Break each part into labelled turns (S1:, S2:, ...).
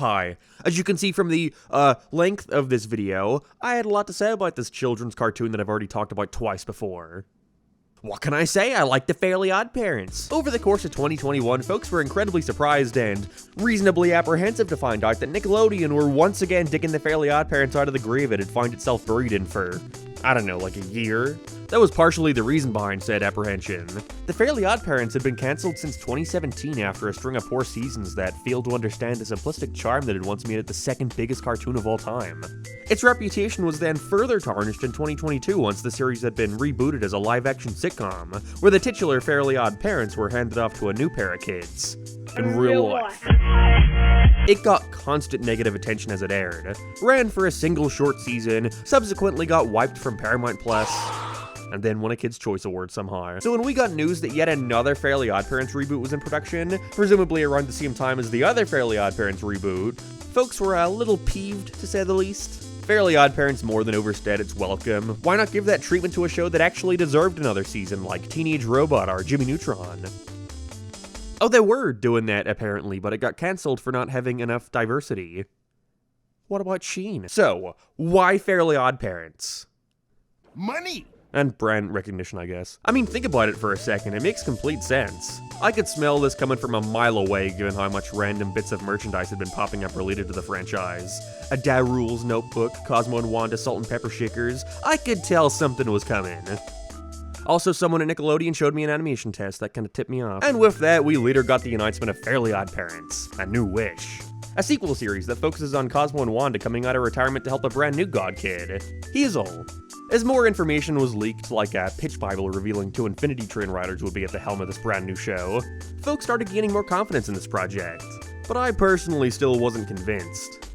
S1: Hi. As you can see from the, length of this video, I had a lot to say about this children's cartoon that I've already talked about twice before. What can I say? I like the Fairly OddParents. Over the course of 2021, folks were incredibly surprised and reasonably apprehensive to find out that Nickelodeon were once again digging the Fairly OddParents out of the grave it had found itself buried in for, I don't know, like a year? That was partially the reason behind said apprehension. The Fairly OddParents had been cancelled since 2017 after a string of poor seasons that failed to understand the simplistic charm that had once made it the second biggest cartoon of all time. Its reputation was then further tarnished in 2022 once the series had been rebooted as a live-action sitcom, where the titular Fairly OddParents were handed off to a new pair of kids. In real life. It got constant negative attention as it aired, ran for a single short season, subsequently got wiped from Paramount+, and then won a Kids' Choice Award somehow. So when we got news that yet another Fairly OddParents reboot was in production, presumably around the same time as the other Fairly OddParents reboot, folks were a little peeved, to say the least. Fairly OddParents more than overstayed its welcome. Why not give that treatment to a show that actually deserved another season, like Teenage Robot or Jimmy Neutron? Oh, they were doing that, apparently, but it got cancelled for not having enough diversity. What about Sheen? So, why Fairly OddParents?
S2: Money!
S1: And brand recognition, I guess. I mean, think about it for a second, it makes complete sense. I could smell this coming from a mile away, given how much random bits of merchandise had been popping up related to the franchise. A Da Rules notebook, Cosmo and Wanda salt and pepper shakers. I could tell something was coming. Also, someone at Nickelodeon showed me an animation test that kind of tipped me off. And with that, we later got the announcement of Fairly OddParents, A New Wish. A sequel series that focuses on Cosmo and Wanda coming out of retirement to help a brand new god kid, Hazel. As more information was leaked, like a pitch bible revealing 2 Infinity Train riders would be at the helm of this brand new show, folks started gaining more confidence in this project. But I personally still wasn't convinced.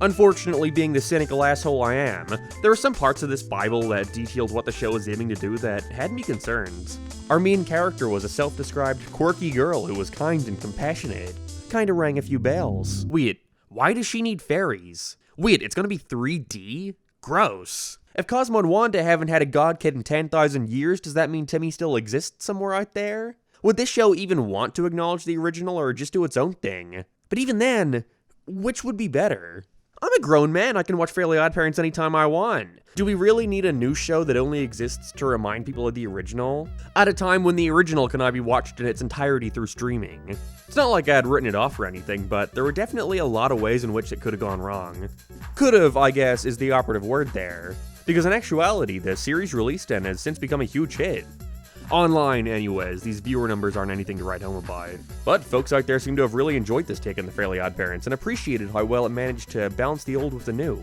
S1: Unfortunately, being the cynical asshole I am, there were some parts of this Bible that detailed what the show was aiming to do that had me concerned. Our main character was a self-described quirky girl who was kind and compassionate. Kinda rang a few bells. Wait, why does she need fairies? Wait, it's gonna be 3D? Gross. If Cosmo and Wanda haven't had a god kid in 10,000 years, does that mean Timmy still exists somewhere out there? Would this show even want to acknowledge the original or just do its own thing? But even then, which would be better? I'm a grown man, I can watch Fairly OddParents anytime I want. Do we really need a new show that only exists to remind people of the original? At a time when the original can now be watched in its entirety through streaming. It's not like I had written it off or anything, but there were definitely a lot of ways in which it could have gone wrong. Could've, I guess, is the operative word there. Because in actuality, the series released and has since become a huge hit. Online, anyways, these viewer numbers aren't anything to write home about. But folks out there seem to have really enjoyed this take on the Fairly OddParents and appreciated how well it managed to balance the old with the new,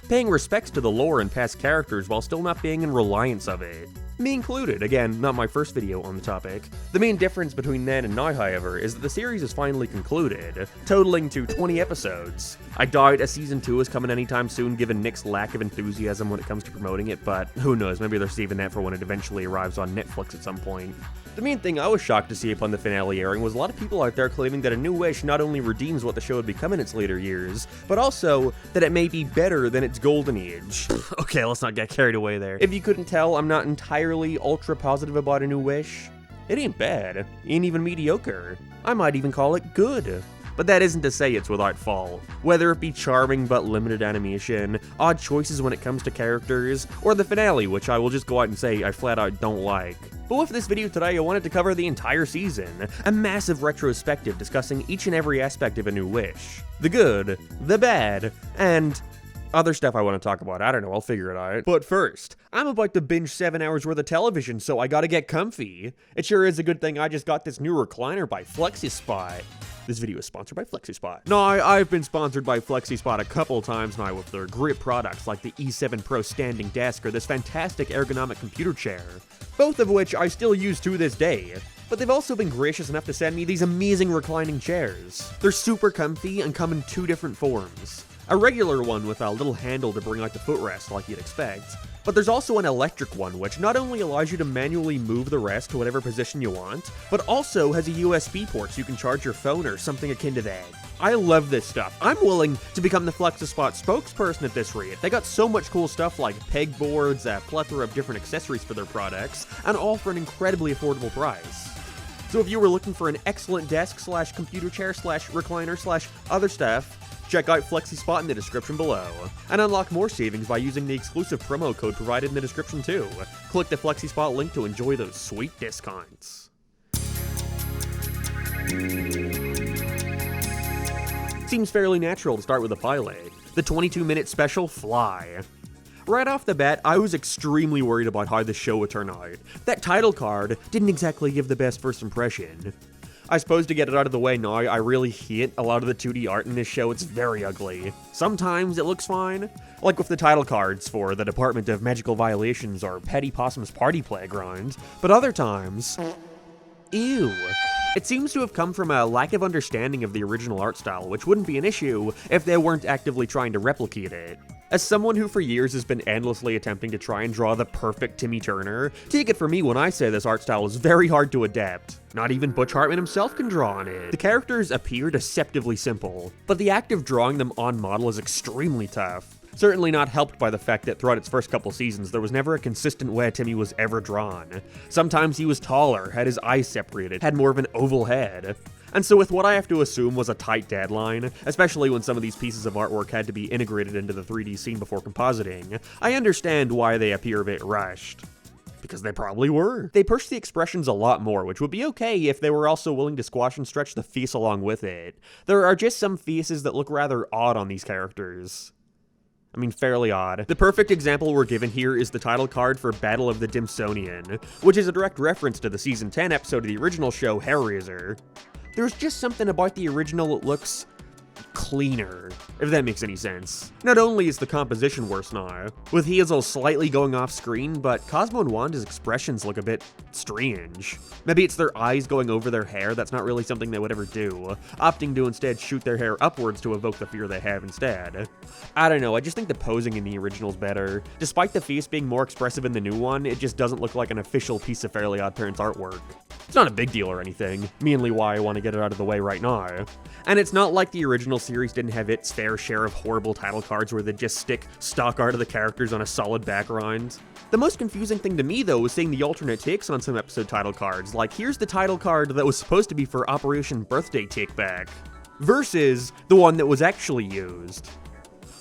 S1: paying respects to the lore and past characters while still not being in reliance of it. Me included, again, not my first video on the topic. The main difference between then and now, however, is that the series is finally concluded, totaling to 20 episodes. I doubt a season 2 is coming anytime soon given Nick's lack of enthusiasm when it comes to promoting it, but who knows, maybe they're saving that for when it eventually arrives on Netflix at some point. The main thing I was shocked to see upon the finale airing was a lot of people out there claiming that A New Wish not only redeems what the show had become in its later years, but also that it may be better than its golden age. Okay, let's not get carried away there. If you couldn't tell, I'm not entirely ultra positive about A New Wish. It ain't bad, it ain't even mediocre. I might even call it good. But that isn't to say it's without fault. Whether it be charming but limited animation, odd choices when it comes to characters, or the finale, which I will just go out and say I flat out don't like. But with this video today, I wanted to cover the entire season, a massive retrospective discussing each and every aspect of A New Wish. The good, the bad, and other stuff I want to talk about. I don't know, I'll figure it out. But first, I'm about to binge 7 hours worth of television, so I gotta get comfy. It sure is a good thing I just got this new recliner by FlexiSpot. This video is sponsored by FlexiSpot. No, I've been sponsored by FlexiSpot a couple times now with their great products like the E7 Pro standing desk or this fantastic ergonomic computer chair, both of which I still use to this day. But they've also been gracious enough to send me these amazing reclining chairs. They're super comfy and come in 2 different forms. A regular one with a little handle to bring out the footrest like you'd expect, but there's also an electric one which not only allows you to manually move the rest to whatever position you want, but also has a USB port so you can charge your phone or something akin to that. I love this stuff. I'm willing to become the FlexiSpot spokesperson at this rate. They got so much cool stuff like pegboards, a plethora of different accessories for their products, and all for an incredibly affordable price. So if you were looking for an excellent desk slash computer chair slash recliner slash other stuff, Check out FlexiSpot in the description below, and unlock more savings by using the exclusive promo code provided in the description too. Click the FlexiSpot link to enjoy those sweet discounts. Seems fairly natural to start with a pilot. The 22-minute special, Fly. Right off the bat, I was extremely worried about how the show would turn out. That title card didn't exactly give the best first impression. I suppose to get it out of the way now, I really hate a lot of the 2D art in this show. It's very ugly. Sometimes it looks fine, like with the title cards for the Department of Magical Violations or Petty Possum's Party Playground, but other times, ew. It seems to have come from a lack of understanding of the original art style, which wouldn't be an issue if they weren't actively trying to replicate it. As someone who for years has been endlessly attempting to try and draw the perfect Timmy Turner, take it from me when I say this art style is very hard to adapt. Not even Butch Hartman himself can draw on it. The characters appear deceptively simple, but the act of drawing them on model is extremely tough. Certainly not helped by the fact that throughout its first couple seasons, there was never a consistent way Timmy was ever drawn. Sometimes he was taller, had his eyes separated, had more of an oval head. And so with what I have to assume was a tight deadline, especially when some of these pieces of artwork had to be integrated into the 3D scene before compositing, I understand why they appear a bit rushed. Because they probably were. They pushed the expressions a lot more, which would be okay if they were also willing to squash and stretch the face along with it. There are just some faces that look rather odd on these characters. I mean, fairly odd. The perfect example we're given here is the title card for Battle of the Dimsonian, which is a direct reference to the season 10 episode of the original show, Hellraiser. There's just something about the original that looks cleaner, if that makes any sense. Not only is the composition worse now, with Hazel slightly going off screen, but Cosmo and Wanda's expressions look a bit strange. Maybe it's their eyes going over their hair. That's not really something they would ever do, opting to instead shoot their hair upwards to evoke the fear they have instead. I don't know, I just think the posing in the original's better. Despite the face being more expressive in the new one, it just doesn't look like an official piece of Fairly OddParents artwork. It's not a big deal or anything, mainly why I want to get it out of the way right now. And it's not like the original series didn't have its fair share of horrible title cards where they just stick stock art of the characters on a solid background. The most confusing thing to me, though, was seeing the alternate takes on some episode title cards, like here's the title card that was supposed to be for Operation Birthday Takeback, versus the one that was actually used.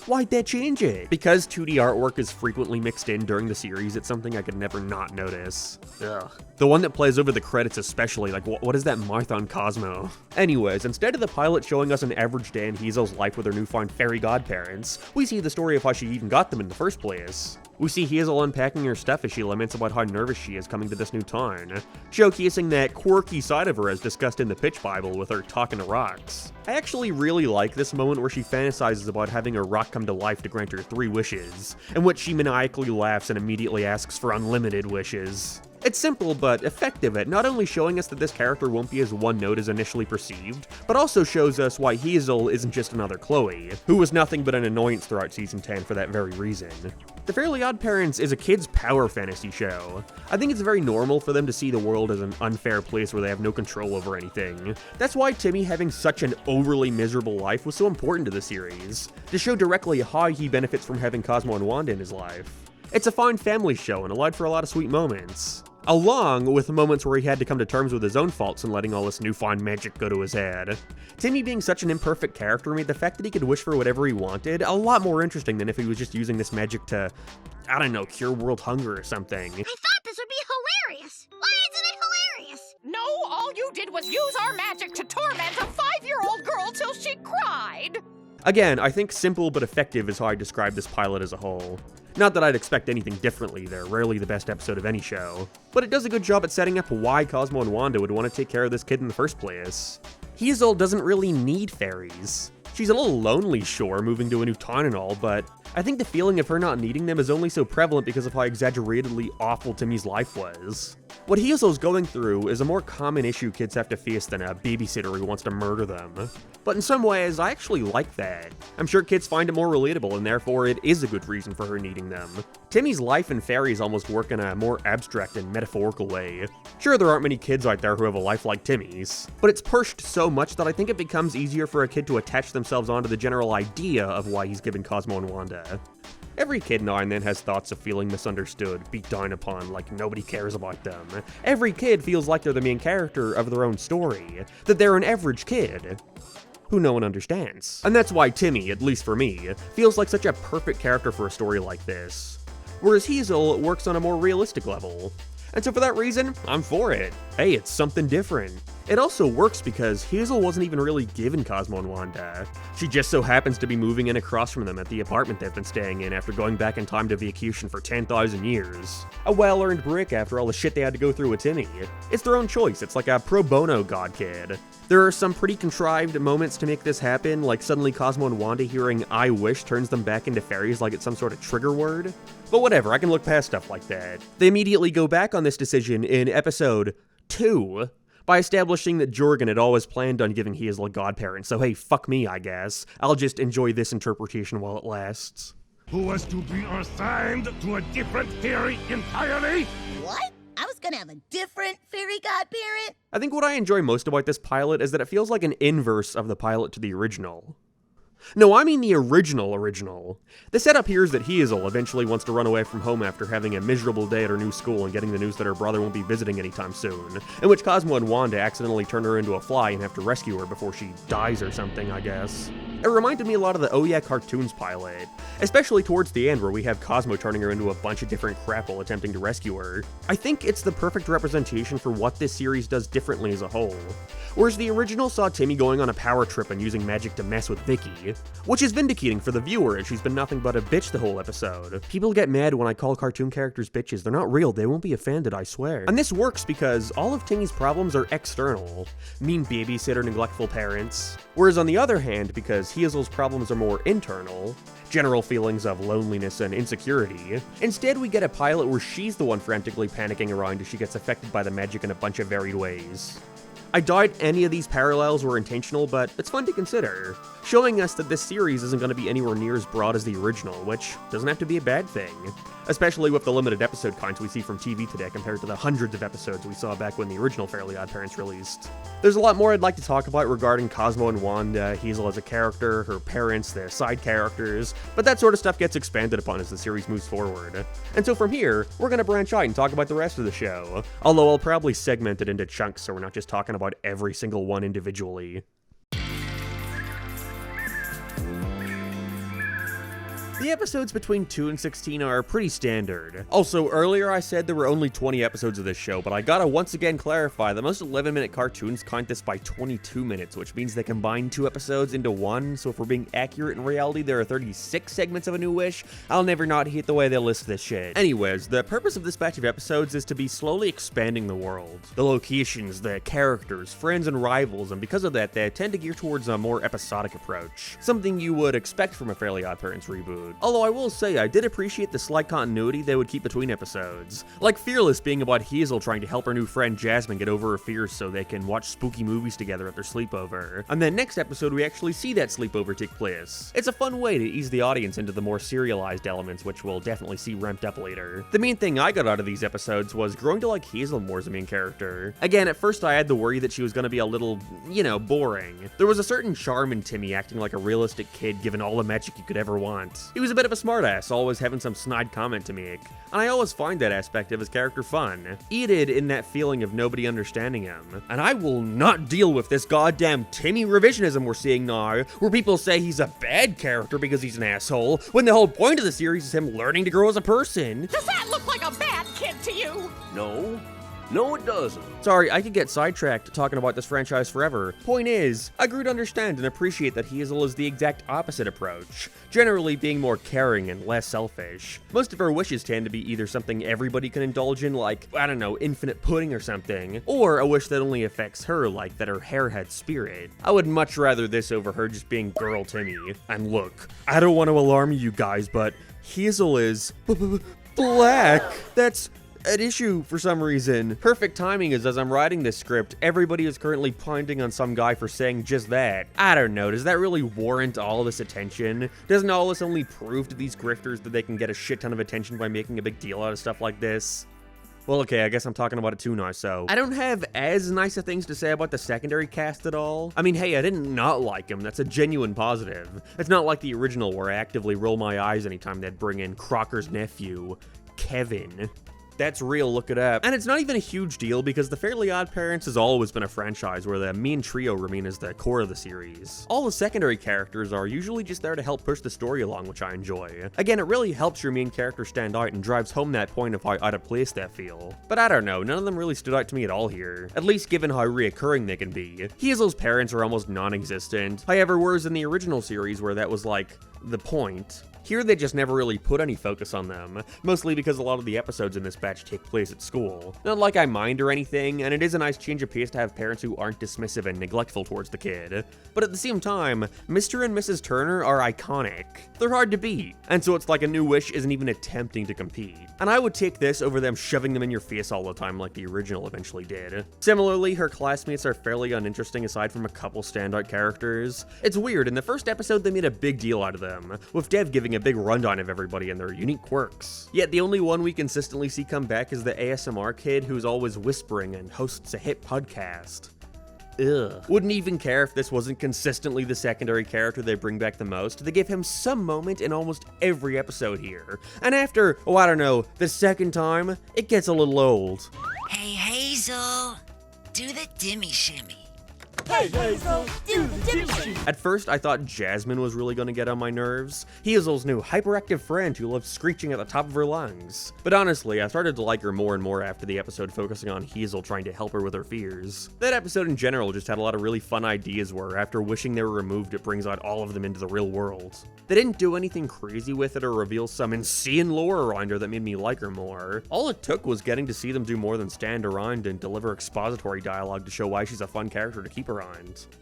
S1: Why'd they change it? Because 2D artwork is frequently mixed in during the series, it's something I could never not notice. Ugh. The one that plays over the credits especially, like what is that mouth on Cosmo? Anyways, instead of the pilot showing us an average day in Hazel's life with her newfound fairy godparents, we see the story of how she even got them in the first place. We see Hazel unpacking her stuff as she laments about how nervous she is coming to this new town, showcasing that quirky side of her as discussed in the Pitch Bible with her talking to rocks. I actually really like this moment where she fantasizes about having a rock come to life to grant her 3 wishes, in which she maniacally laughs and immediately asks for unlimited wishes. It's simple but effective at not only showing us that this character won't be as one-note as initially perceived, but also shows us why Hazel isn't just another Chloe, who was nothing but an annoyance throughout season 10 for that very reason. The Fairly OddParents is a kid's power fantasy show. I think it's very normal for them to see the world as an unfair place where they have no control over anything. That's why Timmy having such an overly miserable life was so important to the series, to show directly how he benefits from having Cosmo and Wanda in his life. It's a fine family show and allowed for a lot of sweet moments, along with moments where he had to come to terms with his own faults and letting all this newfound magic go to his head. Timmy being such an imperfect character made the fact that he could wish for whatever he wanted a lot more interesting than if he was just using this magic to, I don't know, cure world hunger or something.
S2: I thought this would be hilarious! Why isn't it hilarious?
S3: No, all you did was use our magic to torment a 5-year-old girl till she cried!
S1: Again, I think simple but effective is how I describe this pilot as a whole. Not that I'd expect anything differently, they're rarely the best episode of any show, but it does a good job at setting up why Cosmo and Wanda would want to take care of this kid in the first place. Hazel doesn't really need fairies. She's a little lonely, sure, moving to a new town and all, but I think the feeling of her not needing them is only so prevalent because of how exaggeratedly awful Timmy's life was. What Hazel's going through is a more common issue kids have to face than a babysitter who wants to murder them. But in some ways, I actually like that. I'm sure kids find it more relatable, and therefore it is a good reason for her needing them. Timmy's life and fairies almost work in a more abstract and metaphorical way. Sure, there aren't many kids out there who have a life like Timmy's, but it's pushed so much that I think it becomes easier for a kid to attach themselves onto the general idea of why he's given Cosmo and Wanda. Every kid now and then has thoughts of feeling misunderstood, beat down upon, like nobody cares about them. Every kid feels like they're the main character of their own story, that they're an average kid, who no one understands. And that's why Timmy, at least for me, feels like such a perfect character for a story like this. Whereas Hazel works on a more realistic level. And so for that reason, I'm for it. Hey, it's something different. It also works because Hazel wasn't even really given Cosmo and Wanda. She just so happens to be moving in across from them at the apartment they've been staying in after going back in time to vacation for 10,000 years. A well-earned break after all the shit they had to go through with Timmy. It's their own choice, it's like a pro bono god kid. There are some pretty contrived moments to make this happen, like suddenly Cosmo and Wanda hearing I wish turns them back into fairies like it's some sort of trigger word. But whatever, I can look past stuff like that. They immediately go back on this decision in episode 2, by establishing that Jorgen had always planned on giving Hazel a godparent, so hey, fuck me, I guess. I'll just enjoy this interpretation while it lasts.
S4: Who was to be assigned to a different fairy entirely?
S5: What? I was gonna have a different fairy godparent?
S1: I think what I enjoy most about this pilot is that it feels like an inverse of the pilot to the original. No, I mean the original. The setup here is that Hazel eventually wants to run away from home after having a miserable day at her new school and getting the news that her brother won't be visiting anytime soon, in which Cosmo and Wanda accidentally turn her into a fly and have to rescue her before she dies or something, I guess. It reminded me a lot of the Oh Yeah Cartoons pilot, especially towards the end where we have Cosmo turning her into a bunch of different crap while attempting to rescue her. I think it's the perfect representation for what this series does differently as a whole. Whereas the original saw Timmy going on a power trip and using magic to mess with Vicky, which is vindicating for the viewer as she's been nothing but a bitch the whole episode. People get mad when I call cartoon characters bitches. They're not real, they won't be offended, I swear. And this works because all of Timmy's problems are external. Mean babysitter, neglectful parents. Whereas on the other hand, because Hazel's problems are more internal, general feelings of loneliness and insecurity, instead we get a pilot where she's the one frantically panicking around as she gets affected by the magic in a bunch of varied ways. I doubt any of these parallels were intentional, but it's fun to consider, showing us that this series isn't going to be anywhere near as broad as the original, which doesn't have to be a bad thing, especially with the limited episode counts we see from TV today compared to the hundreds of episodes we saw back when the original Fairly OddParents released. There's a lot more I'd like to talk about regarding Cosmo and Wanda, Hazel as a character, her parents, the side characters, but that sort of stuff gets expanded upon as the series moves forward. And so from here, we're going to branch out and talk about the rest of the show, although I'll probably segment it into chunks so we're not just talking about every single one individually. The episodes between 2 and 16 are pretty standard. Also, earlier I said there were only 20 episodes of this show, but I gotta once again clarify that most 11-minute cartoons count this by 22 minutes, which means they combine 2 episodes into one, so if we're being accurate in reality, there are 36 segments of A New Wish. I'll never not hate the way they list this shit. Anyways, the purpose of this batch of episodes is to be slowly expanding the world. The locations, the characters, friends, and rivals, and because of that, they tend to gear towards a more episodic approach. Something you would expect from a Fairly OddParents reboot. Although I will say, I did appreciate the slight continuity they would keep between episodes. Like Fearless being about Hazel trying to help her new friend Jasmine get over her fears so they can watch spooky movies together at their sleepover. And then next episode we actually see that sleepover take place. It's a fun way to ease the audience into the more serialized elements, which we'll definitely see ramped up later. The main thing I got out of these episodes was growing to like Hazel more as a main character. Again, at first I had the worry that she was gonna be a little, boring. There was a certain charm in Timmy acting like a realistic kid given all the magic you could ever want. He was a bit of a smartass, always having some snide comment to make, and I always find that aspect of his character fun, aided in that feeling of nobody understanding him. And I will not deal with this goddamn Timmy revisionism we're seeing now, where people say he's a bad character because he's an asshole, when the whole point of the series is him learning to grow as a person.
S3: Does that look like a bad kid to you?
S6: No, it doesn't.
S1: Sorry, I could get sidetracked talking about this franchise forever. Point is, I grew to understand and appreciate that Hazel is the exact opposite approach, generally being more caring and less selfish. Most of her wishes tend to be either something everybody can indulge in, like, I don't know, infinite pudding or something, or a wish that only affects her, like that her hair had spirit. I would much rather this over her just being girl Timmy. And look, I don't want to alarm you guys, but Hazel is black. That's an issue for some reason. Perfect timing is as I'm writing this script, everybody is currently pointing on some guy for saying just that. I don't know, does that really warrant all this attention? Doesn't all this only prove to these grifters that they can get a shit ton of attention by making a big deal out of stuff like this? Well, okay, I guess I'm talking about it too now, so I don't have as nice of things to say about the secondary cast at all. I mean, hey, I didn't not like him. That's a genuine positive. It's not like the original where I actively roll my eyes anytime they'd bring in Crocker's nephew, Kevin. That's real, look it up. And it's not even a huge deal because the Fairly OddParents has always been a franchise where the main trio remain as the core of the series. All the secondary characters are usually just there to help push the story along, which I enjoy. Again, it really helps your main character stand out and drives home that point of how out of place they feel. But I don't know, none of them really stood out to me at all here. At least given how reoccurring they can be. Hazel's parents are almost non-existent. However, whereas in the original series where that was like the point, here they just never really put any focus on them, mostly because a lot of the episodes in this batch take place at school. Not like I mind or anything, and it is a nice change of pace to have parents who aren't dismissive and neglectful towards the kid. But at the same time, Mr. and Mrs. Turner are iconic. They're hard to beat, and so it's like a new Wish isn't even attempting to compete. And I would take this over them shoving them in your face all the time like the original eventually did. Similarly, her classmates are fairly uninteresting aside from a couple standout characters. It's weird, in the first episode they made a big deal out of them, with Dev giving a big rundown of everybody and their unique quirks. Yet the only one we consistently see come back is the ASMR kid who's always whispering and hosts a hit podcast. Ugh. Wouldn't even care if this wasn't consistently the secondary character they bring back the most. They give him some moment in almost every episode here. And after, oh I don't know, the second time, it gets a little old.
S5: Hey, Hazel, do the dimmy shimmy.
S1: At first, I thought Jasmine was really gonna get on my nerves. Hazel's new hyperactive friend who loves screeching at the top of her lungs. But honestly, I started to like her more and more after the episode focusing on Hazel trying to help her with her fears. That episode in general just had a lot of really fun ideas where, after wishing they were removed, it brings out all of them into the real world. They didn't do anything crazy with it or reveal some insane lore around her that made me like her more. All it took was getting to see them do more than stand around and deliver expository dialogue to show why she's a fun character to keep around.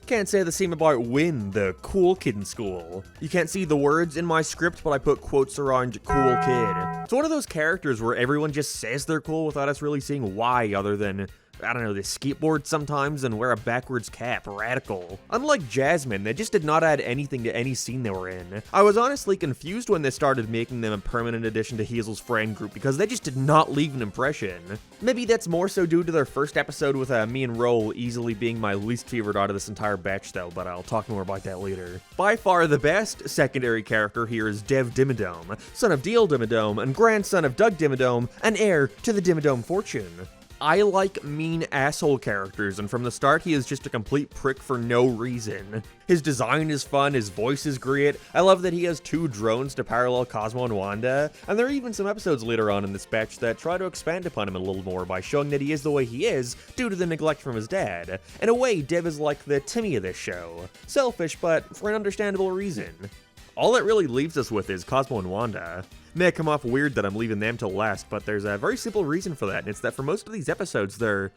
S1: Can't say the same about Win, the cool kid in school. You can't see the words in my script, but I put quotes around cool kid. It's one of those characters where everyone just says they're cool without us really seeing why, other than, I don't know, they skateboard sometimes and wear a backwards cap. Radical. Unlike Jasmine, they just did not add anything to any scene they were in. I was honestly confused when they started making them a permanent addition to Hazel's friend group because they just did not leave an impression. Maybe that's more so due to their first episode with me and Roll easily being my least favorite out of this entire batch though, but I'll talk more about that later. By far the best secondary character here is Dev Dimmadome, son of Deal Dimmadome and grandson of Doug Dimmadome and heir to the Dimmadome fortune. I like mean asshole characters, and from the start he is just a complete prick for no reason. His design is fun, his voice is great, I love that he has 2 drones to parallel Cosmo and Wanda, and there are even some episodes later on in this batch that try to expand upon him a little more by showing that he is the way he is due to the neglect from his dad. In a way, Dev is like the Timmy of this show. Selfish, but for an understandable reason. All it really leaves us with is Cosmo and Wanda. May come off weird that I'm leaving them till last, but there's a very simple reason for that, and it's that for most of these episodes, they're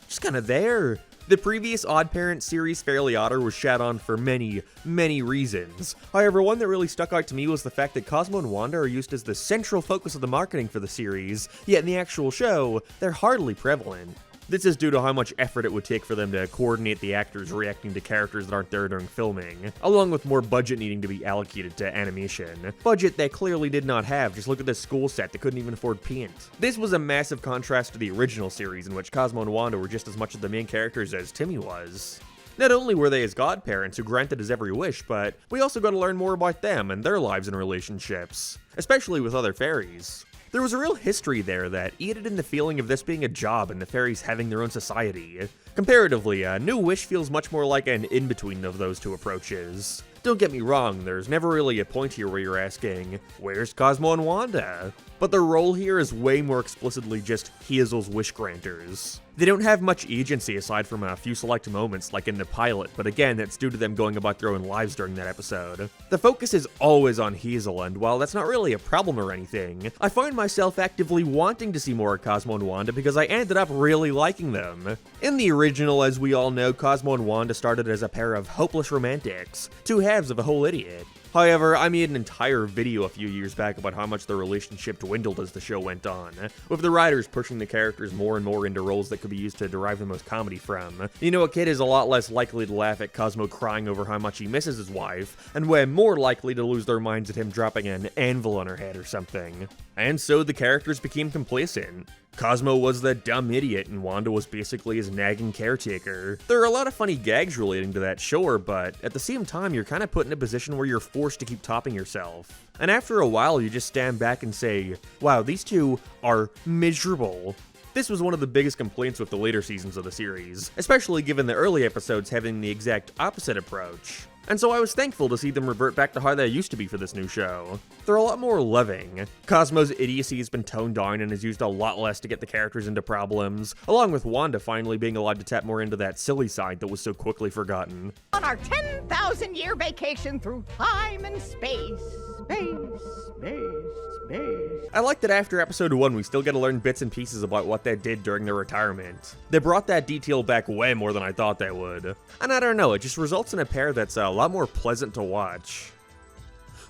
S1: just kind of there. The previous Odd Parents series, Fairly Odder, was shat on for many, many reasons. However, one that really stuck out to me was the fact that Cosmo and Wanda are used as the central focus of the marketing for the series, yet in the actual show, they're hardly prevalent. This is due to how much effort it would take for them to coordinate the actors reacting to characters that aren't there during filming, along with more budget needing to be allocated to animation. Budget they clearly did not have, just look at this school set that couldn't even afford paint. This was a massive contrast to the original series in which Cosmo and Wanda were just as much of the main characters as Timmy was. Not only were they his godparents who granted his every wish, but we also got to learn more about them and their lives and relationships, especially with other fairies. There was a real history there that aided in the feeling of this being a job and the fairies having their own society. Comparatively, New Wish feels much more like an in-between of those two approaches. Don't get me wrong, there's never really a point here where you're asking, where's Cosmo and Wanda? But their role here is way more explicitly just Hazel's wish granters. They don't have much agency aside from a few select moments like in the pilot, but again, that's due to them going about their own lives during that episode. The focus is always on Hazel, and while that's not really a problem or anything, I find myself actively wanting to see more of Cosmo and Wanda because I ended up really liking them. In the original, as we all know, Cosmo and Wanda started as a pair of hopeless romantics, 2 halves of a whole idiot. However, I made an entire video a few years back about how much their relationship dwindled as the show went on, with the writers pushing the characters more and more into roles that could be used to derive the most comedy from. You know, a kid is a lot less likely to laugh at Cosmo crying over how much he misses his wife, and way more likely to lose their minds at him dropping an anvil on her head or something. And so the characters became complacent. Cosmo was the dumb idiot, and Wanda was basically his nagging caretaker. There are a lot of funny gags relating to that, sure, but at the same time, you're kind of put in a position where you're forced to keep topping yourself. And after a while, you just stand back and say, wow, these two are miserable. This was one of the biggest complaints with the later seasons of the series, especially given the early episodes having the exact opposite approach. And so I was thankful to see them revert back to how they used to be for this new show. They're a lot more loving. Cosmo's idiocy has been toned down and is used a lot less to get the characters into problems, along with Wanda finally being allowed to tap more into that silly side that was so quickly forgotten.
S3: On our 10,000-year vacation through time and space.
S1: I like that after episode 1 we still get to learn bits and pieces about what they did during their retirement. They brought that detail back way more than I thought they would. And I don't know, it just results in a pair that's a lot more pleasant to watch.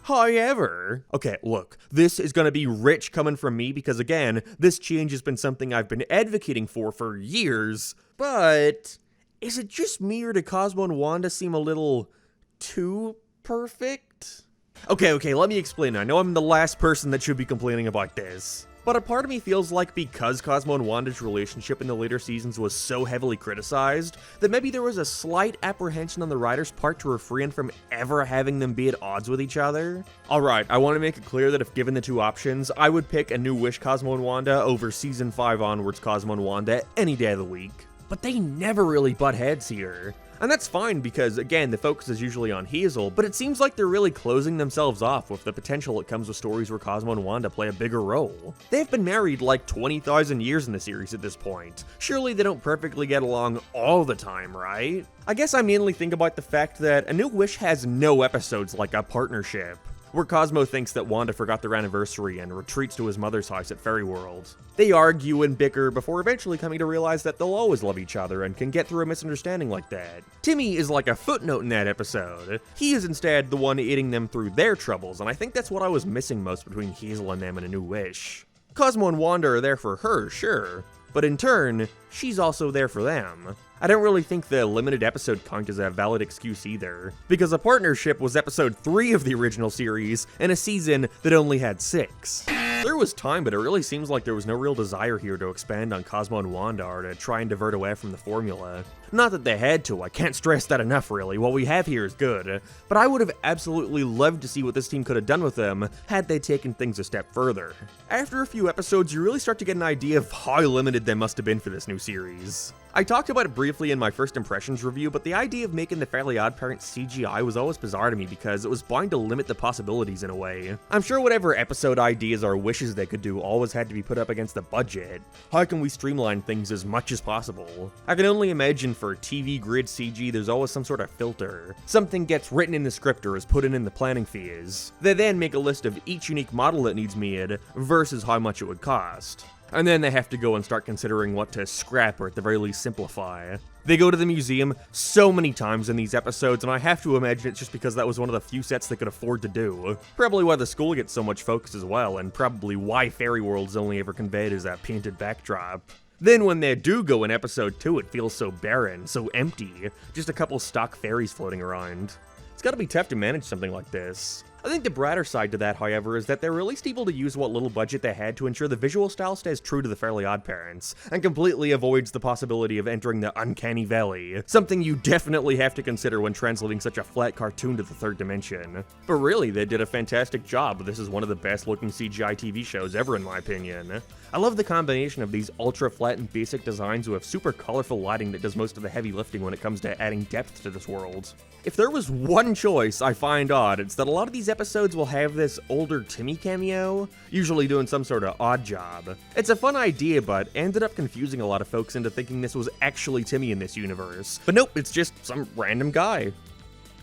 S1: However, okay, look, this is gonna be rich coming from me because again, this change has been something I've been advocating for years, but is it just me or do Cosmo and Wanda seem a little too perfect? Okay, let me explain. I know I'm the last person that should be complaining about this, but a part of me feels like because Cosmo and Wanda's relationship in the later seasons was so heavily criticized, that maybe there was a slight apprehension on the writers' part to refrain from ever having them be at odds with each other. Alright, I want to make it clear that if given the two options, I would pick A New Wish Cosmo and Wanda over Season 5 onwards Cosmo and Wanda any day of the week. But they never really butt heads here. And that's fine because, again, the focus is usually on Hazel, but it seems like they're really closing themselves off with the potential that comes with stories where Cosmo and Wanda play a bigger role. They've been married like 20,000 years in the series at this point. Surely they don't perfectly get along all the time, right? I guess I mainly think about the fact that A New Wish has no episodes like a partnership, where Cosmo thinks that Wanda forgot their anniversary and retreats to his mother's house at Fairy World. They argue and bicker before eventually coming to realize that they'll always love each other and can get through a misunderstanding like that. Timmy is like a footnote in that episode. He is instead the one aiding them through their troubles, and I think that's what I was missing most between Hazel and them in A New Wish. Cosmo and Wanda are there for her, sure, but in turn, she's also there for them. I don't really think the limited episode count is a valid excuse either, because a partnership was episode 3 of the original series in a season that only had 6. There was time, but it really seems like there was no real desire here to expand on Cosmo and Wanda or to try and divert away from the formula. Not that they had to, I can't stress that enough really, what we have here is good, but I would have absolutely loved to see what this team could have done with them had they taken things a step further. After a few episodes, you really start to get an idea of how limited they must have been for this new series. I talked about it briefly in my first impressions review, but the idea of making the Fairly OddParents CGI was always bizarre to me because it was bound to limit the possibilities in a way. I'm sure whatever episode ideas or wishes they could do always had to be put up against the budget. How can we streamline things as much as possible? I can only imagine for TV grid CG there's always some sort of filter. Something gets written in the script or is put in the planning phase. They then make a list of each unique model that needs made versus how much it would cost. And then they have to go and start considering what to scrap or at the very least simplify. They go to the museum so many times in these episodes, and I have to imagine it's just because that was one of the few sets they could afford to do. Probably why the school gets so much focus as well, and probably why Fairy World's only ever conveyed as a painted backdrop. Then when they do go in episode 2, it feels so barren, so empty, just a couple stock fairies floating around. It's gotta be tough to manage something like this. I think the brighter side to that, however, is that they're at least able to use what little budget they had to ensure the visual style stays true to the Fairly OddParents, and completely avoids the possibility of entering the uncanny valley, something you definitely have to consider when translating such a flat cartoon to the third dimension. But really, they did a fantastic job. This is one of the best looking CGI TV shows ever in my opinion. I love the combination of these ultra flat and basic designs with super colorful lighting that does most of the heavy lifting when it comes to adding depth to this world. If there was one choice I find odd, it's that a lot of these episodes will have this older Timmy cameo, usually doing some sort of odd job. It's a fun idea, but ended up confusing a lot of folks into thinking this was actually Timmy in this universe. But nope, it's just some random guy.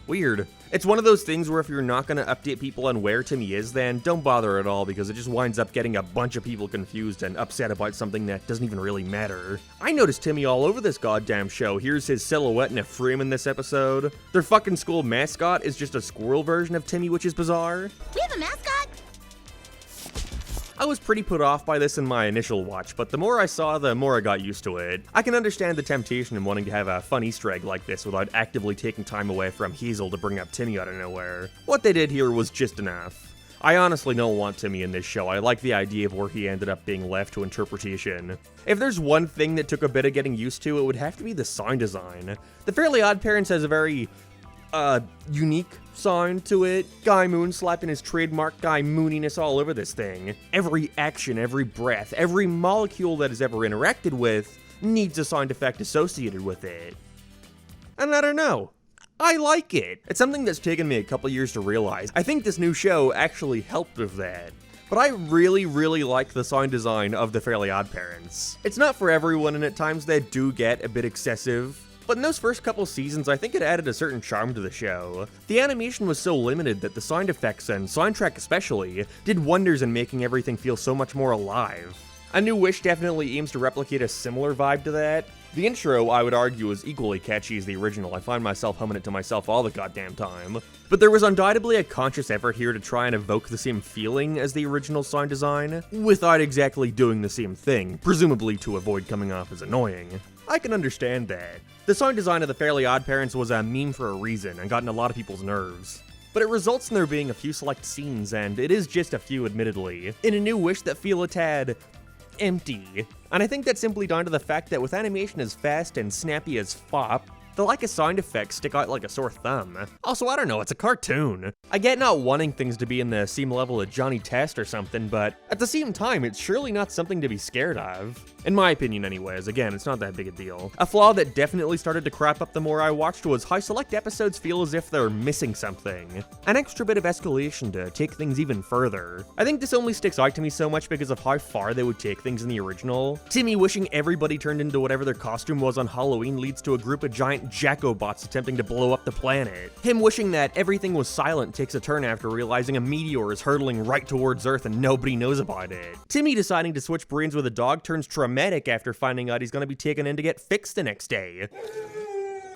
S1: Weird. It's one of those things where if you're not going to update people on where Timmy is, then don't bother at all because it just winds up getting a bunch of people confused and upset about something that doesn't even really matter. I noticed Timmy all over this goddamn show. Here's his silhouette in a frame in this episode. Their fucking school mascot is just a squirrel version of Timmy, which is bizarre.
S5: We have a mascot?
S1: I was pretty put off by this in my initial watch, but the more I saw, the more I got used to it. I can understand the temptation in wanting to have a fun Easter egg like this without actively taking time away from Hazel to bring up Timmy out of nowhere. What they did here was just enough. I honestly don't want Timmy in this show. I like the idea of where he ended up being left to interpretation. If there's one thing that took a bit of getting used to, it would have to be the sign design. The Fairly OddParents has a very unique sign to it. Guy Moon slapping his trademark Guy Mooniness all over this thing. Every action, every breath, every molecule that is ever interacted with needs a sound effect associated with it. And I don't know. I like it. It's something that's taken me a couple years to realize. I think this new show actually helped with that. But I really, really like the sound design of the Fairly OddParents. It's not for everyone, and at times they do get a bit excessive. But in those first couple seasons, I think it added a certain charm to the show. The animation was so limited that the sound effects, and soundtrack especially, did wonders in making everything feel so much more alive. A New Wish definitely aims to replicate a similar vibe to that. The intro, I would argue, is equally catchy as the original. I find myself humming it to myself all the goddamn time. But there was undoubtedly a conscious effort here to try and evoke the same feeling as the original sound design, without exactly doing the same thing, presumably to avoid coming off as annoying. I can understand that. The sound design of the Fairly OddParents was a meme for a reason, and gotten a lot of people's nerves. But it results in there being a few select scenes, and it is just a few admittedly, in A New Wish that feel a tad empty. And I think that's simply down to the fact that with animation as fast and snappy as FOP, the lack of sound effects stick out like a sore thumb. Also, I don't know, it's a cartoon. I get not wanting things to be in the same level of Johnny Test or something, but at the same time, it's surely not something to be scared of. In my opinion anyways, again, it's not that big a deal. A flaw that definitely started to crop up the more I watched was how select episodes feel as if they're missing something. An extra bit of escalation to take things even further. I think this only sticks out to me so much because of how far they would take things in the original. Timmy wishing everybody turned into whatever their costume was on Halloween leads to a group of giant Jackobots attempting to blow up the planet. Him wishing that everything was silent takes a turn after realizing a meteor is hurtling right towards Earth and nobody knows about it. Timmy deciding to switch brains with a dog turns traumatic after finding out he's gonna be taken in to get fixed the next day.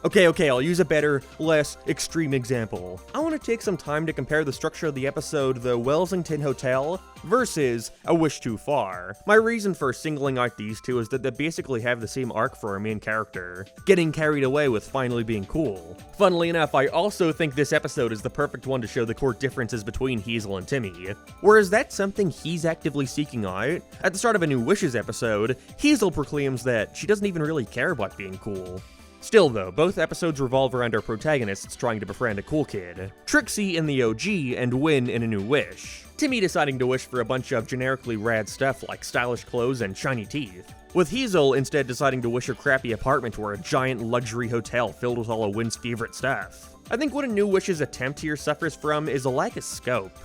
S1: Okay, I'll use a better, less extreme example. I want to take some time to compare the structure of the episode The Wellsington Hotel versus A Wish Too Far. My reason for singling out these two is that they basically have the same arc for our main character, getting carried away with finally being cool. Funnily enough, I also think this episode is the perfect one to show the core differences between Hazel and Timmy. Whereas that's something he's actively seeking out. At the start of A New Wishes episode, Hazel proclaims that she doesn't even really care about being cool. Still though, both episodes revolve around our protagonists trying to befriend a cool kid. Trixie in the OG and Win in A New Wish. Timmy deciding to wish for a bunch of generically rad stuff like stylish clothes and shiny teeth. With Hazel instead deciding to wish her crappy apartment were a giant luxury hotel filled with all of Win's favorite stuff. I think what A New Wish's attempt here suffers from is a lack of scope.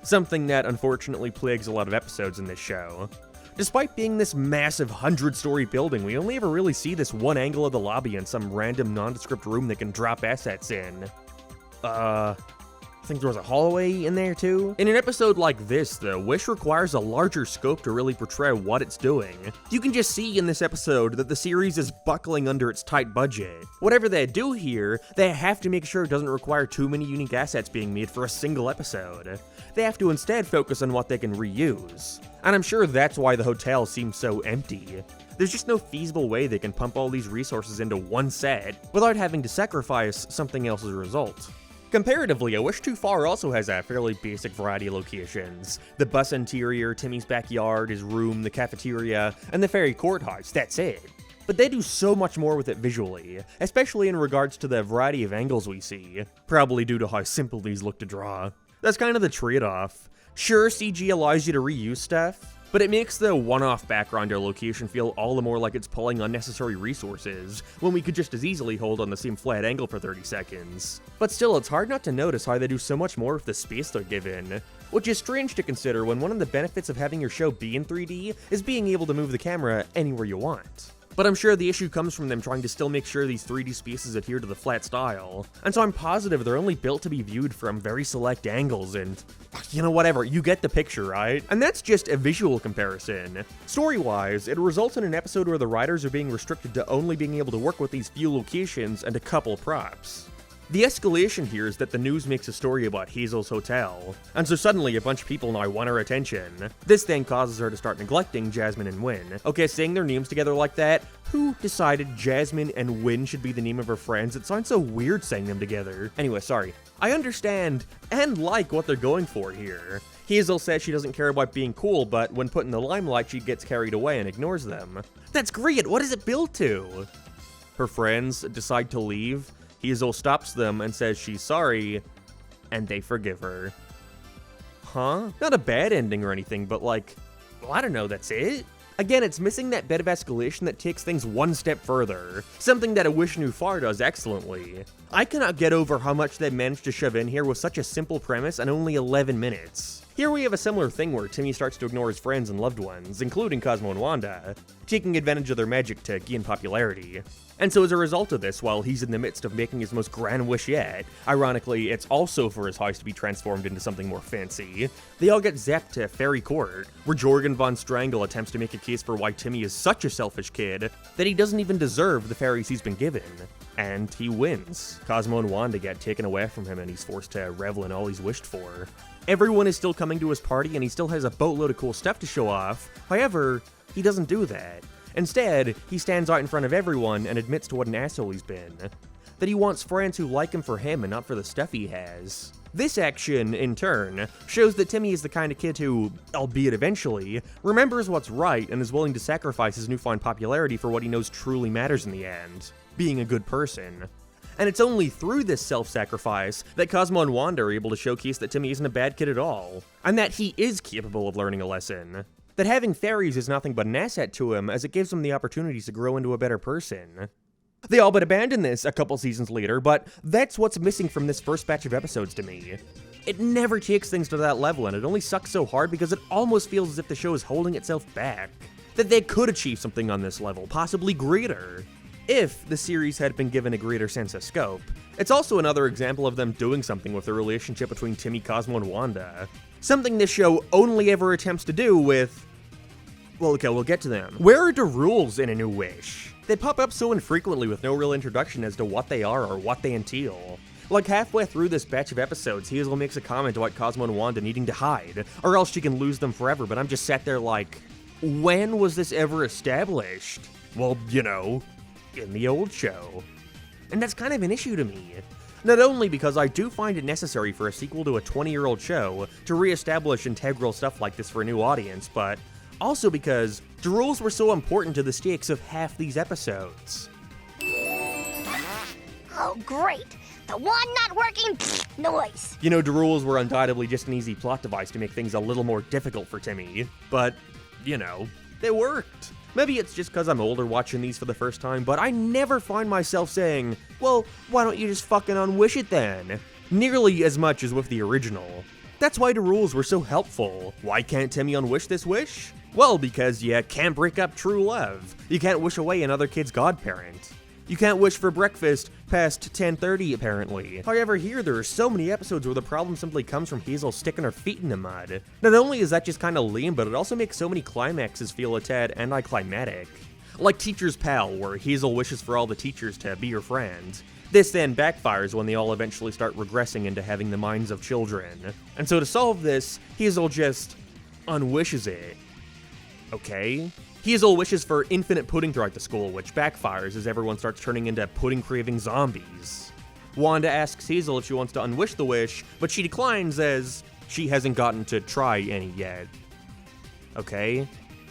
S1: Something that unfortunately plagues a lot of episodes in this show. Despite being this massive 100-story building, we only ever really see this one angle of the lobby and some random nondescript room that can drop assets in. I think there was a hallway in there too? In an episode like this, the Wish requires a larger scope to really portray what it's doing. You can just see in this episode that the series is buckling under its tight budget. Whatever they do here, they have to make sure it doesn't require too many unique assets being made for a single episode. They have to instead focus on what they can reuse. And I'm sure that's why the hotel seems so empty. There's just no feasible way they can pump all these resources into one set without having to sacrifice something else as a result. Comparatively, A Wish Too Far also has a fairly basic variety of locations. The bus interior, Timmy's backyard, his room, the cafeteria, and the ferry courthouse, that's it. But they do so much more with it visually, especially in regards to the variety of angles we see, probably due to how simple these look to draw. That's kind of the trade-off. Sure, CG allows you to reuse stuff, but it makes the one-off background or location feel all the more like it's pulling unnecessary resources, when we could just as easily hold on the same flat angle for 30 seconds. But still, it's hard not to notice how they do so much more with the space they're given, which is strange to consider when one of the benefits of having your show be in 3D is being able to move the camera anywhere you want. But I'm sure the issue comes from them trying to still make sure these 3D spaces adhere to the flat style, and so I'm positive they're only built to be viewed from very select angles and, you know, whatever, you get the picture, right? And that's just a visual comparison. Story-wise, it results in an episode where the writers are being restricted to only being able to work with these few locations and a couple props. The escalation here is that the news makes a story about Hazel's hotel, and so suddenly a bunch of people now want her attention. This then causes her to start neglecting Jasmine and Wynn. Okay, saying their names together like that, who decided Jasmine and Wynn should be the name of her friends? It sounds so weird saying them together. Anyway, sorry. I understand and like what they're going for here. Hazel says she doesn't care about being cool, but when put in the limelight, she gets carried away and ignores them. That's great! What does it build to? Her friends decide to leave. Hazel stops them and says she's sorry, and they forgive her. Huh? Not a bad ending or anything, but like, well, I don't know, that's it? Again, it's missing that bit of escalation that takes things one step further, something that A Wish Knew Far does excellently. I cannot get over how much they managed to shove in here with such a simple premise and only 11 minutes. Here we have a similar thing where Timmy starts to ignore his friends and loved ones, including Cosmo and Wanda, taking advantage of their magic to gain popularity. And so as a result of this, while he's in the midst of making his most grand wish yet, ironically, it's also for his house to be transformed into something more fancy, they all get zapped to Fairy Court, where Jorgen von Strangle attempts to make a case for why Timmy is such a selfish kid that he doesn't even deserve the fairies he's been given. And he wins. Cosmo and Wanda get taken away from him and he's forced to revel in all he's wished for. Everyone is still coming to his party and he still has a boatload of cool stuff to show off. However, he doesn't do that. Instead, he stands out in front of everyone and admits to what an asshole he's been. That he wants friends who like him for him and not for the stuff he has. This action, in turn, shows that Timmy is the kind of kid who, albeit eventually, remembers what's right and is willing to sacrifice his newfound popularity for what he knows truly matters in the end. Being a good person. And it's only through this self-sacrifice that Cosmo and Wanda are able to showcase that Timmy isn't a bad kid at all, and that he is capable of learning a lesson. That having fairies is nothing but an asset to him, as it gives him the opportunities to grow into a better person. They all but abandon this a couple seasons later, but that's what's missing from this first batch of episodes to me. It never takes things to that level, and it only sucks so hard because it almost feels as if the show is holding itself back. That they could achieve something on this level, possibly greater, if the series had been given a greater sense of scope. It's also another example of them doing something with the relationship between Timmy, Cosmo, and Wanda. Something this show only ever attempts to do with... well, okay, we'll get to them. Where are the rules in A New Wish? They pop up so infrequently with no real introduction as to what they are or what they entail. Like halfway through this batch of episodes, Hazel makes a comment about Cosmo and Wanda needing to hide, or else she can lose them forever, but I'm just sat there like, when was this ever established? Well, you know, in the old show. And that's kind of an issue to me. Not only because I do find it necessary for a sequel to a 20-year-old show to re-establish integral stuff like this for a new audience, but also because the rules were so important to the stakes of half these episodes.
S2: Oh, great. The one not working noise.
S1: You know, the rules were undoubtedly just an easy plot device to make things a little more difficult for Timmy, but, you know, they worked. Maybe it's just because I'm older watching these for the first time, but I never find myself saying, well, why don't you just fucking unwish it then? Nearly as much as with the original. That's why the rules were so helpful. Why can't Timmy unwish this wish? Well, because you can't break up true love. You can't wish away another kid's godparent. You can't wish for breakfast past 10:30, apparently. However, here there are so many episodes where the problem simply comes from Hazel sticking her feet in the mud. Not only is that just kinda lame, but it also makes so many climaxes feel a tad anticlimactic. Like Teacher's Pal, where Hazel wishes for all the teachers to be her friend. This then backfires when they all eventually start regressing into having the minds of children. And so to solve this, Hazel just unwishes it. Okay? Hazel wishes for infinite pudding throughout the school, which backfires as everyone starts turning into pudding-craving zombies. Wanda asks Hazel if she wants to unwish the wish, but she declines as she hasn't gotten to try any yet. Okay?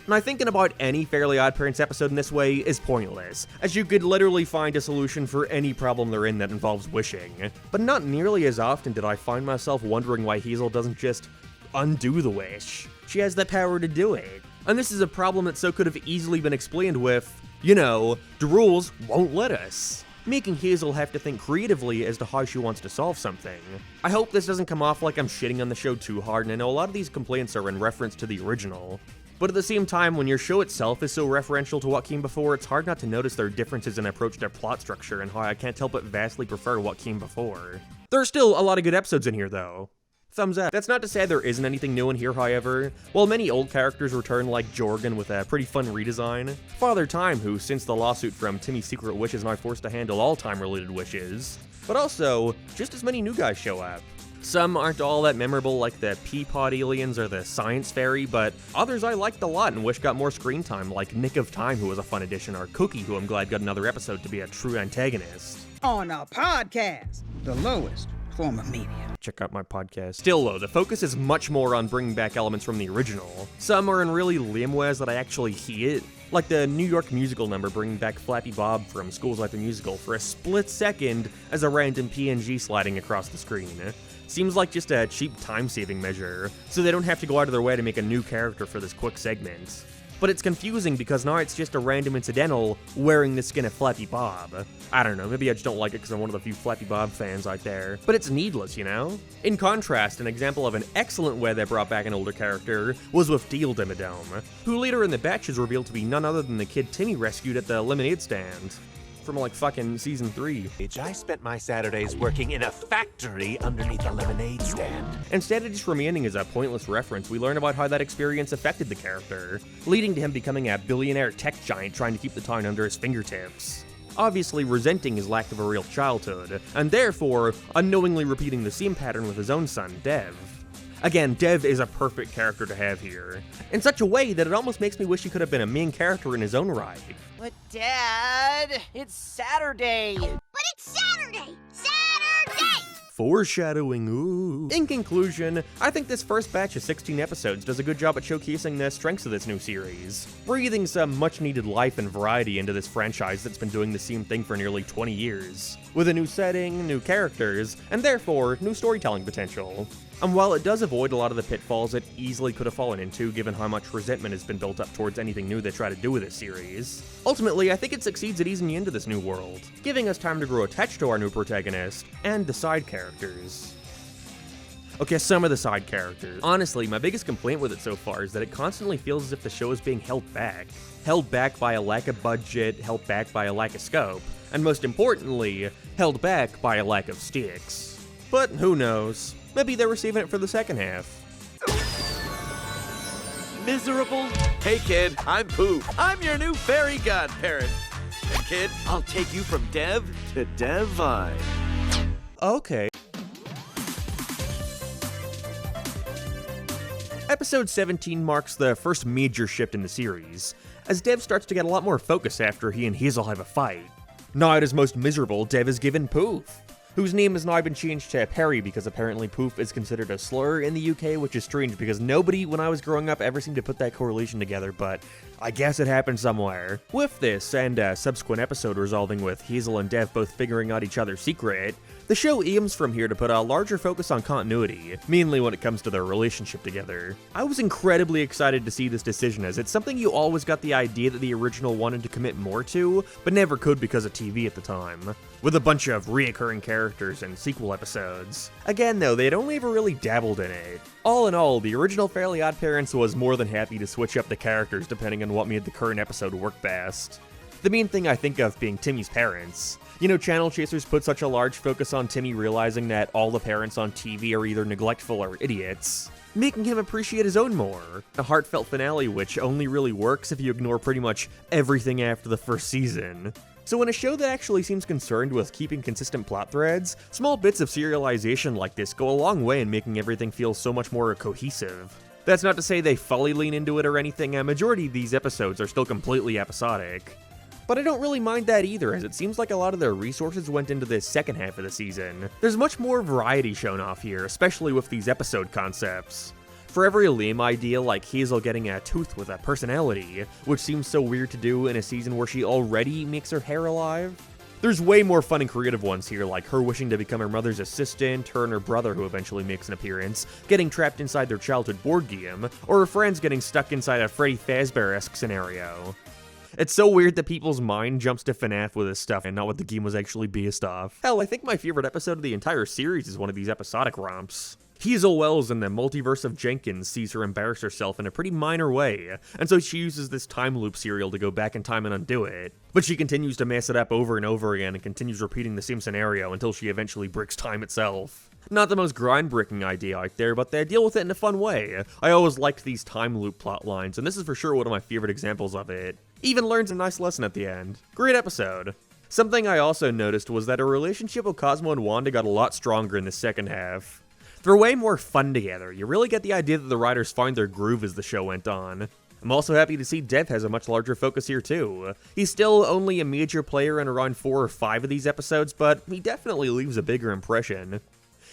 S1: Now, thinking about any Fairly OddParents episode in this way is pointless, as you could literally find a solution for any problem they're in that involves wishing. But not nearly as often did I find myself wondering why Hazel doesn't just undo the wish. She has the power to do it. And this is a problem that so could have easily been explained with, you know, the rules won't let us. Making Hazel have to think creatively as to how she wants to solve something. I hope this doesn't come off like I'm shitting on the show too hard, and I know a lot of these complaints are in reference to the original. But at the same time, when your show itself is so referential to what came before, it's hard not to notice there are differences in approach to plot structure and how I can't help but vastly prefer what came before. There are still a lot of good episodes in here, though. Thumbs up. That's not to say there isn't anything new in here, however. While many old characters return like Jorgen with a pretty fun redesign, Father Time, who since the lawsuit from Timmy's Secret Wish is now forced to handle all time-related wishes, but also, just as many new guys show up. Some aren't all that memorable like the Peapod aliens or the Science Fairy, but others I liked a lot and wish got more screen time, like Nick of Time, who was a fun addition, or Cookie, who I'm glad got another episode to be a true antagonist.
S7: On a podcast, the lowest form of media.
S1: Check out my podcast. Still though, the focus is much more on bringing back elements from the original. Some are in really lame ways that I actually hate, like the New York musical number bringing back Flappy Bob from School's Life the Musical for a split second as a random PNG sliding across the screen. Seems like just a cheap time-saving measure, so they don't have to go out of their way to make a new character for this quick segment. But it's confusing because now it's just a random incidental wearing the skin of Flappy Bob. I don't know, maybe I just don't like it because I'm one of the few Flappy Bob fans out there, but it's needless, you know? In contrast, an example of an excellent way they brought back an older character was with Deal Dimmadome, who later in the batch is revealed to be none other than the kid Timmy rescued at the lemonade stand. From like fucking season 3.
S8: I spent my Saturdays working in a factory underneath a lemonade stand.
S1: Instead of just remaining as a pointless reference, we learn about how that experience affected the character, leading to him becoming a billionaire tech giant trying to keep the town under his fingertips. Obviously resenting his lack of a real childhood, and therefore unknowingly repeating the same pattern with his own son, Dev. Again, Dev is a perfect character to have here, in such a way that it almost makes me wish he could have been a main character in his own right.
S9: But Dad, it's Saturday.
S2: But it's Saturday! Saturday!
S1: Foreshadowing, ooh. In conclusion, I think this first batch of 16 episodes does a good job at showcasing the strengths of this new series, breathing some much-needed life and variety into this franchise that's been doing the same thing for nearly 20 years, with a new setting, new characters, and therefore, new storytelling potential. And while it does avoid a lot of the pitfalls it easily could have fallen into given how much resentment has been built up towards anything new they try to do with this series, ultimately I think it succeeds at easing you into this new world, giving us time to grow attached to our new protagonist, and the side characters. Okay, some of the side characters. Honestly, my biggest complaint with it so far is that it constantly feels as if the show is being held back. Held back by a lack of budget, held back by a lack of scope, and most importantly, held back by a lack of stakes. But who knows? Maybe they were saving it for the second half.
S8: Miserable? Hey kid, I'm Poof. I'm your new fairy godparent. And kid, I'll take you from Dev to Devine.
S1: Okay. Episode 17 marks the first major shift in the series, as Dev starts to get a lot more focus after he and Hazel have a fight. Now at his most miserable, Dev is given Poof, whose name has now been changed to Perry because apparently Poof is considered a slur in the UK, which is strange because nobody, when I was growing up, ever seemed to put that correlation together, but I guess it happened somewhere. With this, and a subsequent episode resolving with Hazel and Dev both figuring out each other's secret, the show aims from here to put a larger focus on continuity, mainly when it comes to their relationship together. I was incredibly excited to see this decision, as it's something you always got the idea that the original wanted to commit more to, but never could because of TV at the time, with a bunch of reoccurring characters and sequel episodes. Again though, they had only ever really dabbled in it. All in all, the original Fairly OddParents was more than happy to switch up the characters depending on what made the current episode work best. The main thing I think of being Timmy's parents. You know, Channel Chasers put such a large focus on Timmy realizing that all the parents on TV are either neglectful or idiots, making him appreciate his own more. A heartfelt finale which only really works if you ignore pretty much everything after the first season. So in a show that actually seems concerned with keeping consistent plot threads, small bits of serialization like this go a long way in making everything feel so much more cohesive. That's not to say they fully lean into it or anything, a majority of these episodes are still completely episodic. But I don't really mind that either, as it seems like a lot of their resources went into this second half of the season. There's much more variety shown off here, especially with these episode concepts. For every lame idea like Hazel getting a tooth with a personality, which seems so weird to do in a season where she already makes her hair alive, there's way more fun and creative ones here, like her wishing to become her mother's assistant, her and her brother who eventually makes an appearance, getting trapped inside their childhood board game, or her friends getting stuck inside a Freddy Fazbear-esque scenario. It's so weird that people's mind jumps to FNAF with this stuff and not what the game was actually based off. Hell, I think my favorite episode of the entire series is one of these episodic romps. Hazel Wells in the multiverse of Jenkins sees her embarrass herself in a pretty minor way, and so she uses this time loop serial to go back in time and undo it. But she continues to mess it up over and over again and continues repeating the same scenario until she eventually breaks time itself. Not the most groundbreaking idea out there, but they deal with it in a fun way. I always liked these time loop plot lines, and this is for sure one of my favorite examples of it. Even learns a nice lesson at the end. Great episode. Something I also noticed was that her relationship with Cosmo and Wanda got a lot stronger in the second half. They're way more fun together. You really get the idea that the writers find their groove as the show went on. I'm also happy to see Dev has a much larger focus here too. He's still only a major player in around 4 or 5 of these episodes, but he definitely leaves a bigger impression.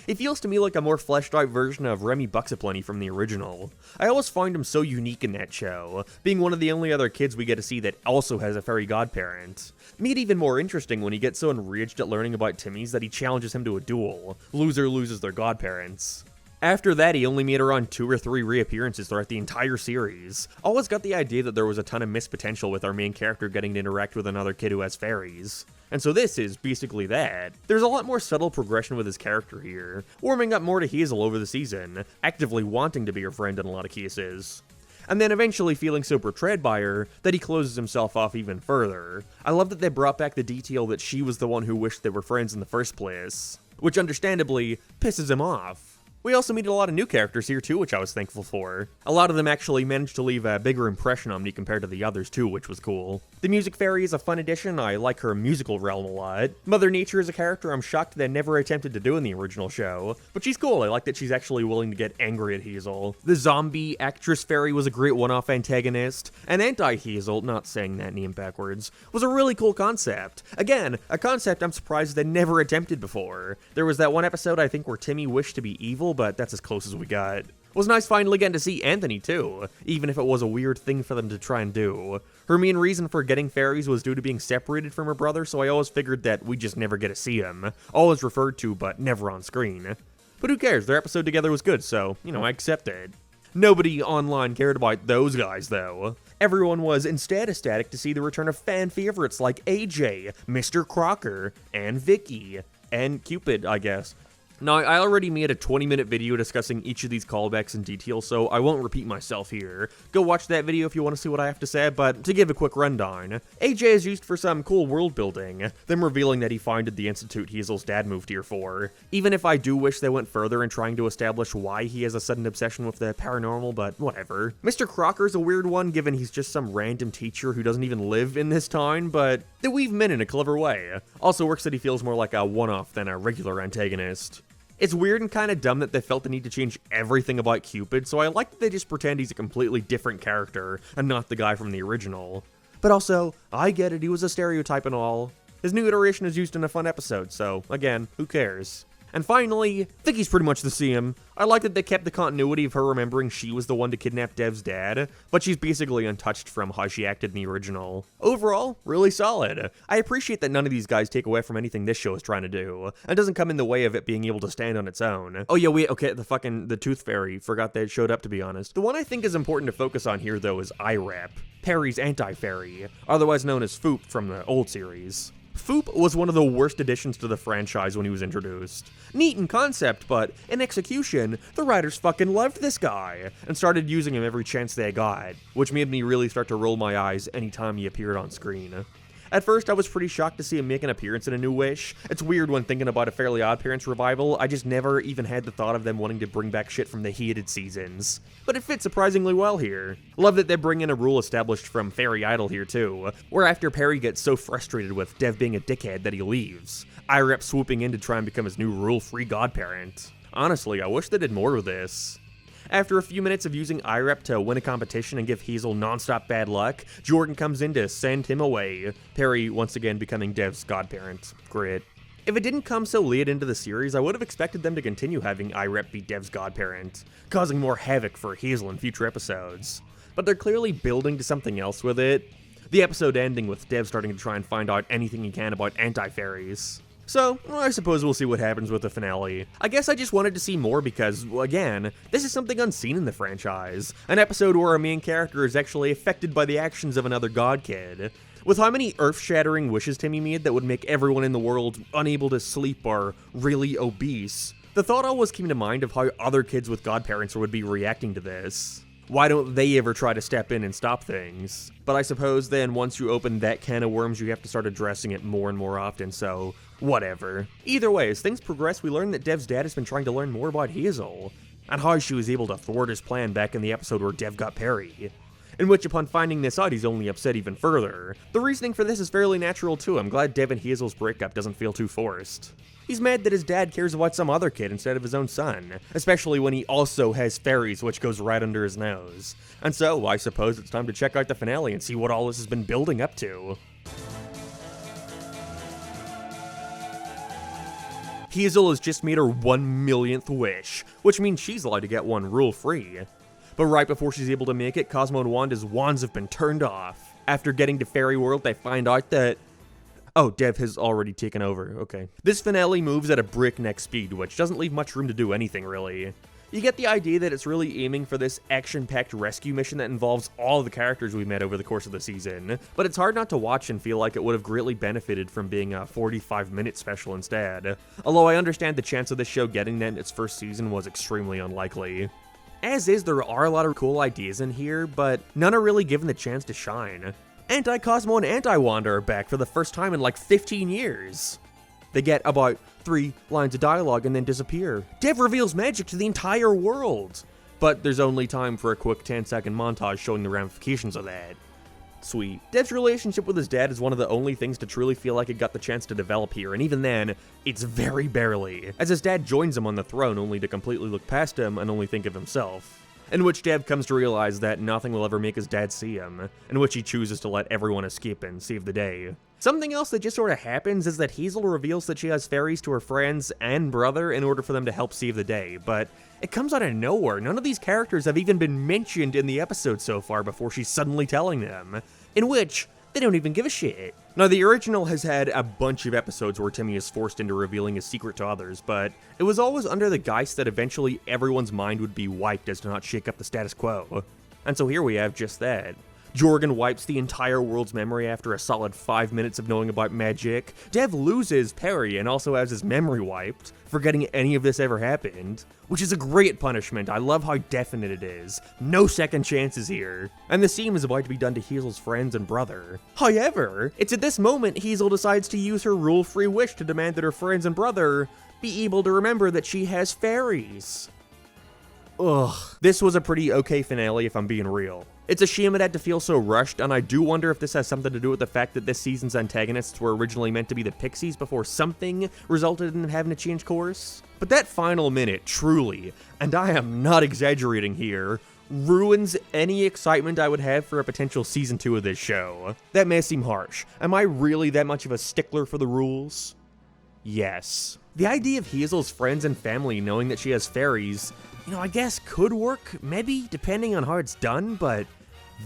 S1: He feels to me like a more fleshed out version of Remy Bucksaplenty from the original. I always find him so unique in that show, being one of the only other kids we get to see that also has a fairy godparent. Made even more interesting when he gets so enraged at learning about Timmy's that he challenges him to a duel. Loser loses their godparents. After that, he only made around 2 or 3 reappearances throughout the entire series. Always got the idea that there was a ton of missed potential with our main character getting to interact with another kid who has fairies. And so this is basically that. There's a lot more subtle progression with his character here, warming up more to Hazel over the season, actively wanting to be her friend in a lot of cases. And then eventually feeling so betrayed by her that he closes himself off even further. I love that they brought back the detail that she was the one who wished they were friends in the first place, which understandably pisses him off. We also meet a lot of new characters here too, which I was thankful for. A lot of them actually managed to leave a bigger impression on me compared to the others too, which was cool. The Music Fairy is a fun addition. I like her musical realm a lot. Mother Nature is a character I'm shocked they never attempted to do in the original show, but she's cool. I like that she's actually willing to get angry at Hazel. The Zombie Actress Fairy was a great one-off antagonist, and Anti-Hazel, not saying that name backwards, was a really cool concept. Again, a concept I'm surprised they never attempted before. There was that one episode I think where Timmy wished to be evil, but that's as close as we got. It was nice finally getting to see Anthony too, even if it was a weird thing for them to try and do. Her main reason for getting fairies was due to being separated from her brother, so I always figured that we just never get to see him. Always referred to, but never on screen. But who cares, their episode together was good, so, I accept it. Nobody online cared about those guys though. Everyone was instead ecstatic to see the return of fan favorites like AJ, Mr. Crocker, and Vicky, and Cupid, I guess. Now, I already made a 20-minute video discussing each of these callbacks in detail, so I won't repeat myself here. Go watch that video if you want to see what I have to say, but to give a quick rundown, AJ is used for some cool world building, them revealing that he founded the institute Hazel's dad moved here for. Even if I do wish they went further in trying to establish why he has a sudden obsession with the paranormal, but whatever. Mr. Crocker's a weird one, given he's just some random teacher who doesn't even live in this town, but they weave him in a clever way. Also works that he feels more like a one-off than a regular antagonist. It's weird and kind of dumb that they felt the need to change everything about Cupid, so I like that they just pretend he's a completely different character and not the guy from the original. But also, I get it, he was a stereotype and all. His new iteration is used in a fun episode, so again, who cares? And finally, Vicky's pretty much the same. I like that they kept the continuity of her remembering she was the one to kidnap Dev's dad, but she's basically untouched from how she acted in the original. Overall, really solid. I appreciate that none of these guys take away from anything this show is trying to do, and doesn't come in the way of it being able to stand on its own. Oh yeah, wait, okay, the Tooth Fairy, forgot that it showed up to be honest. The one I think is important to focus on here though is IREP, Perry's anti-fairy, otherwise known as Foop from the old series. Foop was one of the worst additions to the franchise when he was introduced. Neat in concept, but in execution, the writers fucking loved this guy, and started using him every chance they got, which made me really start to roll my eyes anytime he appeared on screen. At first, I was pretty shocked to see him make an appearance in A New Wish. It's weird when thinking about a Fairly OddParents revival, I just never even had the thought of them wanting to bring back shit from the hated seasons. But it fits surprisingly well here. Love that they bring in a rule established from Fairy Idol here too, where after Perry gets so frustrated with Dev being a dickhead that he leaves, IREP swooping in to try and become his new rule-free godparent. Honestly, I wish they did more with this. After a few minutes of using IREP to win a competition and give Hazel non-stop bad luck, Jordan comes in to send him away, Perry once again becoming Dev's godparent. Great. If it didn't come so late into the series, I would have expected them to continue having IREP be Dev's godparent, causing more havoc for Hazel in future episodes. But they're clearly building to something else with it. The episode ending with Dev starting to try and find out anything he can about anti-fairies. So, I suppose we'll see what happens with the finale. I guess I just wanted to see more because, again, this is something unseen in the franchise. An episode where our main character is actually affected by the actions of another god kid. With how many earth-shattering wishes Timmy made that would make everyone in the world unable to sleep or really obese, the thought always came to mind of how other kids with godparents would be reacting to this. Why don't they ever try to step in and stop things? But I suppose then once you open that can of worms, you have to start addressing it more and more often, so Whatever. Either way, as things progress, we learn that Dev's dad has been trying to learn more about Hazel, and how she was able to thwart his plan back in the episode where Dev got Perry. In which, upon finding this out, he's only upset even further. The reasoning for this is fairly natural too. I'm glad Dev and Hazel's breakup doesn't feel too forced. He's mad that his dad cares about some other kid instead of his own son, especially when he also has fairies, which goes right under his nose. And so, I suppose it's time to check out the finale and see what all this has been building up to. Hazel has just made her 1,000,000th wish, which means she's allowed to get one rule-free. But right before she's able to make it, Cosmo and Wanda's wands have been turned off. After getting to Fairy World, they find out that... Oh, Dev has already taken over, okay. This finale moves at a breakneck speed, which doesn't leave much room to do anything, really. You get the idea that it's really aiming for this action-packed rescue mission that involves all of the characters we met over the course of the season, but it's hard not to watch and feel like it would have greatly benefited from being a 45-minute special instead. Although I understand the chance of this show getting that in its first season was extremely unlikely. As is, there are a lot of cool ideas in here, but none are really given the chance to shine. Anti-Cosmo and Anti-Wanda are back for the first time in like 15 years. They get about 3 lines of dialogue and then disappear. Dev reveals magic to the entire world, but there's only time for a quick 10-second montage showing the ramifications of that. Sweet. Dev's relationship with his dad is one of the only things to truly feel like it got the chance to develop here, and even then, it's very barely, as his dad joins him on the throne only to completely look past him and only think of himself. In which Dev comes to realize that nothing will ever make his dad see him, in which he chooses to let everyone escape and save the day. Something else that just sort of happens is that Hazel reveals that she has fairies to her friends and brother in order for them to help save the day, but it comes out of nowhere. None of these characters have even been mentioned in the episode so far before she's suddenly telling them, in which they don't even give a shit. Now, the original has had a bunch of episodes where Timmy is forced into revealing his secret to others, but it was always under the guise that eventually everyone's mind would be wiped as to not shake up the status quo. And so here we have just that. Jorgen wipes the entire world's memory after a solid 5 minutes of knowing about magic. Dev loses Perry and also has his memory wiped, forgetting any of this ever happened. Which is a great punishment. I love how definite it is. No second chances here. And the same is about to be done to Hazel's friends and brother. However, it's at this moment Hazel decides to use her rule-free wish to demand that her friends and brother be able to remember that she has fairies. Ugh. This was a pretty okay finale if I'm being real. It's a shame it had to feel so rushed, and I do wonder if this has something to do with the fact that this season's antagonists were originally meant to be the Pixies before something resulted in them having to change course. But that final minute, truly, and I am not exaggerating here, ruins any excitement I would have for a potential season 2 of this show. That may seem harsh. Am I really that much of a stickler for the rules? Yes. The idea of Hazel's friends and family knowing that she has fairies, I guess could work, maybe, depending on how it's done, but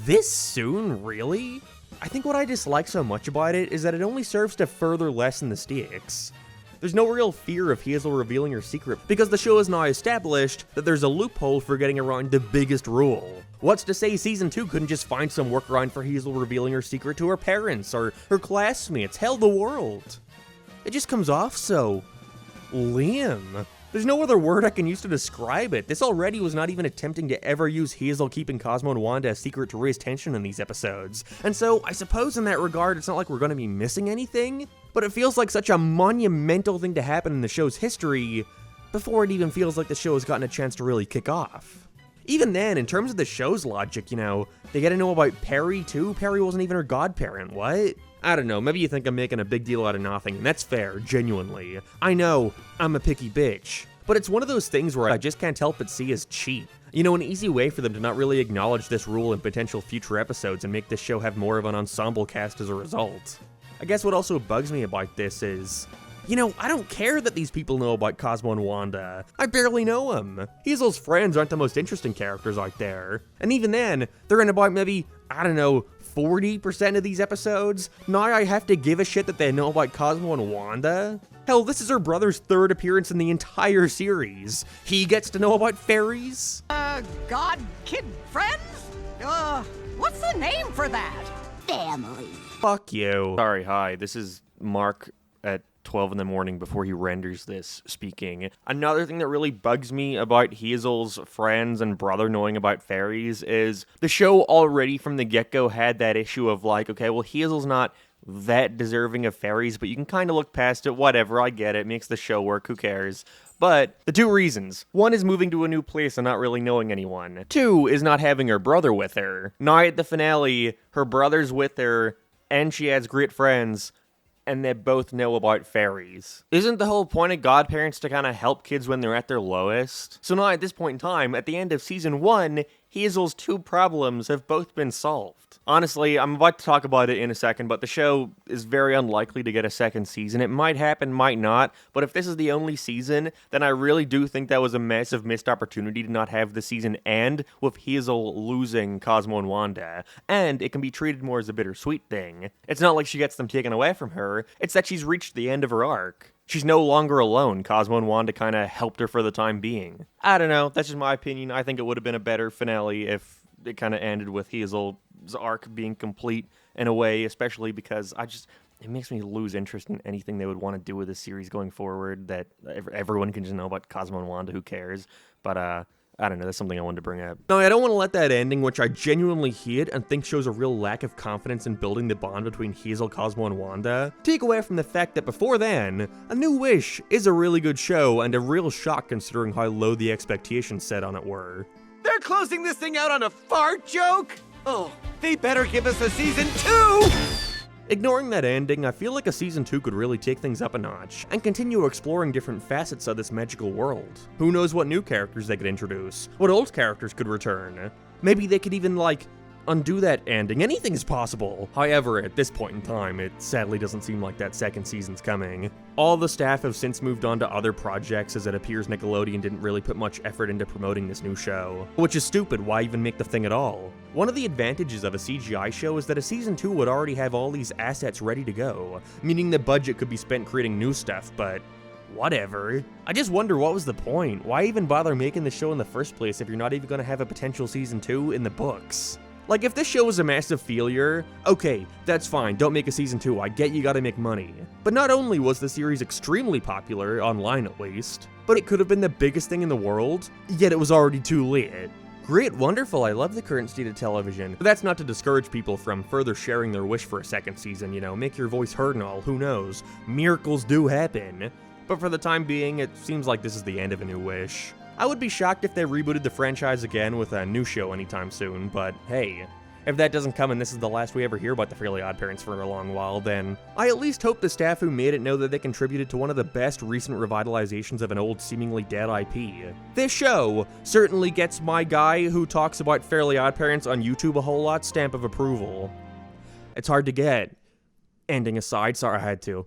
S1: this soon, really? I think what I dislike so much about it is that it only serves to further lessen the stakes. There's no real fear of Hazel revealing her secret, because the show has now established that there's a loophole for getting around the biggest rule. What's to say Season 2 couldn't just find some workaround for Hazel revealing her secret to her parents, or her classmates, hell, the world? It just comes off so... lame. There's no other word I can use to describe it. This already was not even attempting to ever use Hazel keeping Cosmo and Wanda a secret to raise tension in these episodes. And so, I suppose in that regard, it's not like we're going to be missing anything, but it feels like such a monumental thing to happen in the show's history before it even feels like the show has gotten a chance to really kick off. Even then, in terms of the show's logic, they gotta know about Perry too? Perry wasn't even her godparent, what? I don't know, maybe you think I'm making a big deal out of nothing, and that's fair, genuinely. I know, I'm a picky bitch. But it's one of those things where I just can't help but see as cheap. An easy way for them to not really acknowledge this rule in potential future episodes and make this show have more of an ensemble cast as a result. I guess what also bugs me about this is... I don't care that these people know about Cosmo and Wanda. I barely know them. Hazel's friends aren't the most interesting characters out there. And even then, they're in about maybe, 40% of these episodes? Now I have to give a shit that they know about Cosmo and Wanda? Hell, this is her brother's 3rd appearance in the entire series. He gets to know about fairies?
S3: God kid friends? What's the name for that?
S5: Family.
S1: Fuck you. Sorry, hi, this is Mark at 12 in the morning before he renders this speaking. Another thing that really bugs me about Hazel's friends and brother knowing about fairies is the show already from the get-go had that issue of okay, well, Hazel's not that deserving of fairies, but you can kind of look past it. Whatever, I get it. Makes the show work. Who cares? But the 2 reasons. 1 is moving to a new place and not really knowing anyone. 2 is not having her brother with her. Now at the finale, her brother's with her, and she has great friends, and they both know about fairies. Isn't the whole point of godparents to kind of help kids when they're at their lowest? So now at this point in time, at the end of season 1, Hazel's 2 problems have both been solved. Honestly, I'm about to talk about it in a second, but the show is very unlikely to get a second season. It might happen, might not, but if this is the only season, then I really do think that was a massive missed opportunity to not have the season end with Hazel losing Cosmo and Wanda, and it can be treated more as a bittersweet thing. It's not like she gets them taken away from her, it's that she's reached the end of her arc. She's no longer alone. Cosmo and Wanda kind of helped her for the time being. I don't know, that's just my opinion. I think it would have been a better finale if it kind of ended with Hazel's arc being complete in a way, especially because it makes me lose interest in anything they would want to do with this series going forward, that everyone can just know about Cosmo and Wanda, who cares? But, I don't know, that's something I wanted to bring up. No, I don't want to let that ending, which I genuinely hate and think shows a real lack of confidence in building the bond between Hazel, Cosmo, and Wanda, take away from the fact that before then, A New Wish is a really good show and a real shock considering how low the expectations set on it were.
S8: They're closing this thing out on a fart joke? Oh, they better give us a season 2!
S1: Ignoring that ending, I feel like a season 2 could really take things up a notch, and continue exploring different facets of this magical world. Who knows what new characters they could introduce, what old characters could return. Maybe they could even, undo that ending. Anything is possible. However, at this point in time, it sadly doesn't seem like that second season's coming. All the staff have since moved on to other projects, as it appears Nickelodeon didn't really put much effort into promoting this new show. Which is stupid, why even make the thing at all? One of the advantages of a CGI show is that a season 2 would already have all these assets ready to go, meaning the budget could be spent creating new stuff, but whatever. I just wonder what was the point? Why even bother making the show in the first place if you're not even gonna have a potential season 2 in the books? Like, if this show was a massive failure, okay, that's fine, don't make a season 2, I get you gotta make money. But not only was the series extremely popular, online at least, but it could have been the biggest thing in the world, yet it was already too late. Great, wonderful, I love the current state of television. But that's not to discourage people from further sharing their wish for a second season, make your voice heard and all, who knows. Miracles do happen. But for the time being, it seems like this is the end of A New Wish. I would be shocked if they rebooted the franchise again with a new show anytime soon, but hey, if that doesn't come and this is the last we ever hear about the Fairly OddParents for a long while, then I at least hope the staff who made it know that they contributed to one of the best recent revitalizations of an old, seemingly dead IP. This show certainly gets my guy who talks about Fairly OddParents on YouTube a whole lot stamp of approval. It's hard to get. Ending aside, sorry I had to.